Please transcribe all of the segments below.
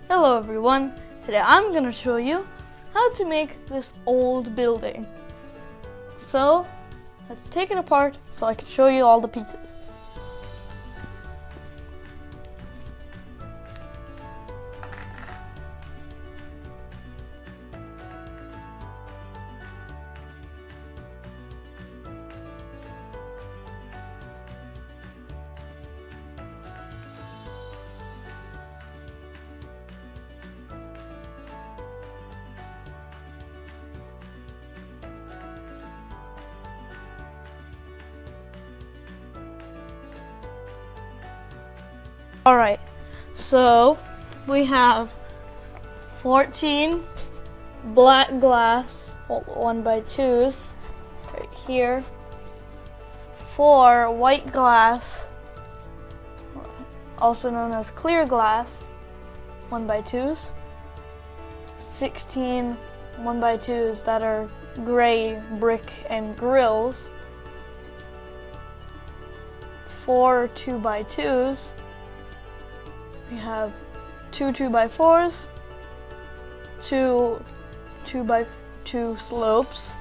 Hello everyone, today I'm going to show you how to make this old building. So let's take it apart so I can show you all the pieces. Alright, so we have 14 black glass 1x2s right here, 4 white glass, also known as clear glass 1x2s, 16 1x2s that are gray brick and grills, 4 2x2s. We have 2 2x4s, 2 2x2 slopes,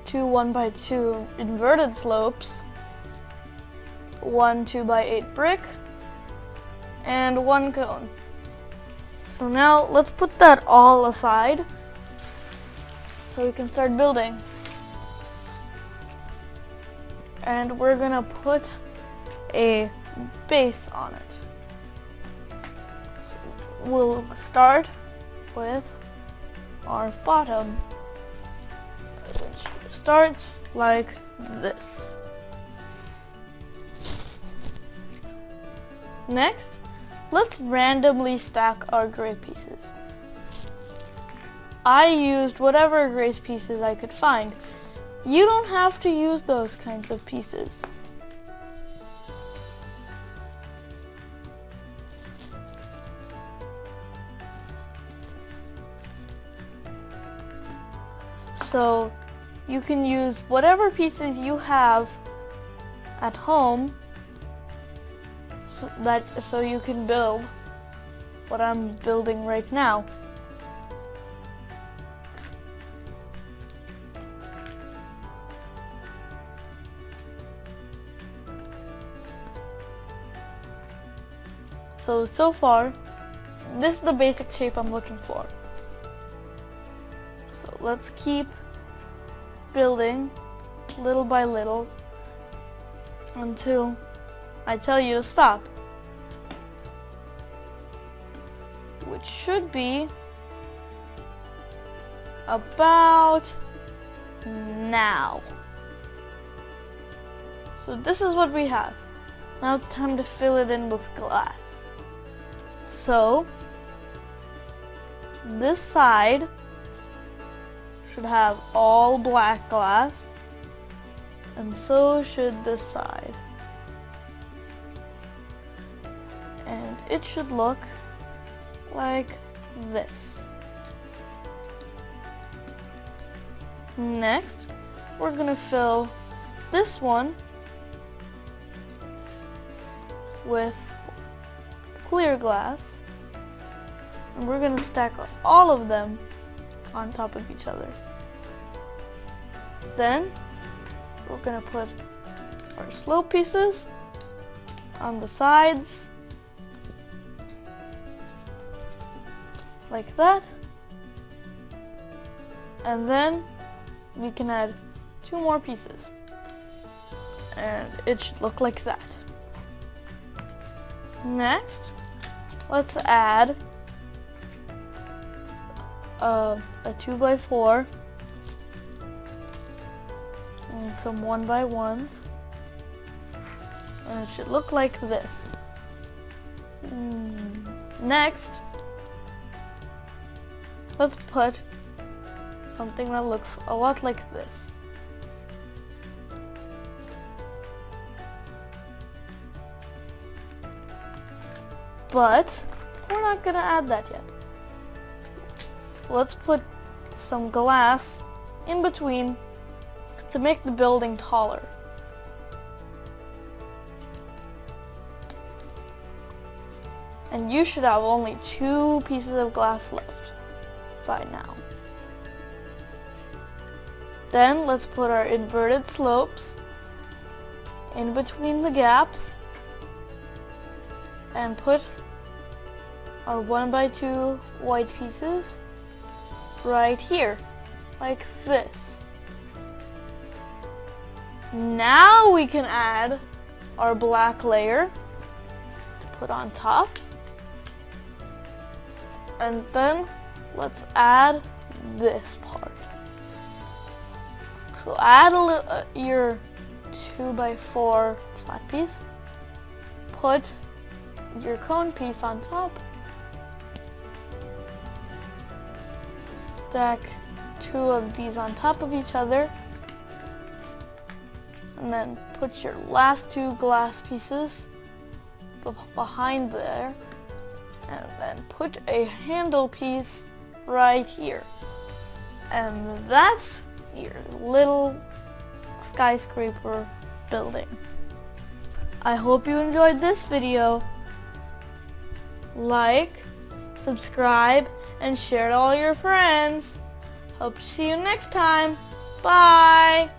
2 1x2 inverted slopes, 1 2x8 brick, and 1 cone. So now let's put that all aside so we can start building. And we're gonna put a base on it. We'll start with our bottom, which starts like this. Next, let's randomly stack our gray pieces. I used whatever gray pieces I could find. You don't have to use those kinds of pieces. So you can use whatever pieces you have at home so you can build what I'm building right now. So far, this is the basic shape I'm looking for. So let's keep building little by little until I tell you to stop, which should be about now. So this is what we have. Now it's time to fill it in with glass. So this side should have all black glass, and so should this side. And it should look like this. Next, we're gonna fill this one with clear glass, and we're gonna stack all of them on top of each other. Then we're gonna put our slope pieces on the sides like that, and then we can add 2 more pieces, and it should look like that. Next, let's add a 2x4 and some 1x1s, and it should look like this. Next, let's put something that looks a lot like this. But we're not gonna add that yet. Let's put some glass in between to make the building taller. And you should have only 2 pieces of glass left by now. Then let's put our inverted slopes in between the gaps and put our 1x2 white pieces right here, like this. Now we can add our black layer to put on top. And then let's add this part. So add your 2x4 flat piece. Put your cone piece on top. Stack 2 of these on top of each other. And then put your last 2 glass pieces behind there. And then put a handle piece right here. And that's your little skyscraper building. I hope you enjoyed this video. Like, subscribe, and share to all your friends. Hope to see you next time. Bye!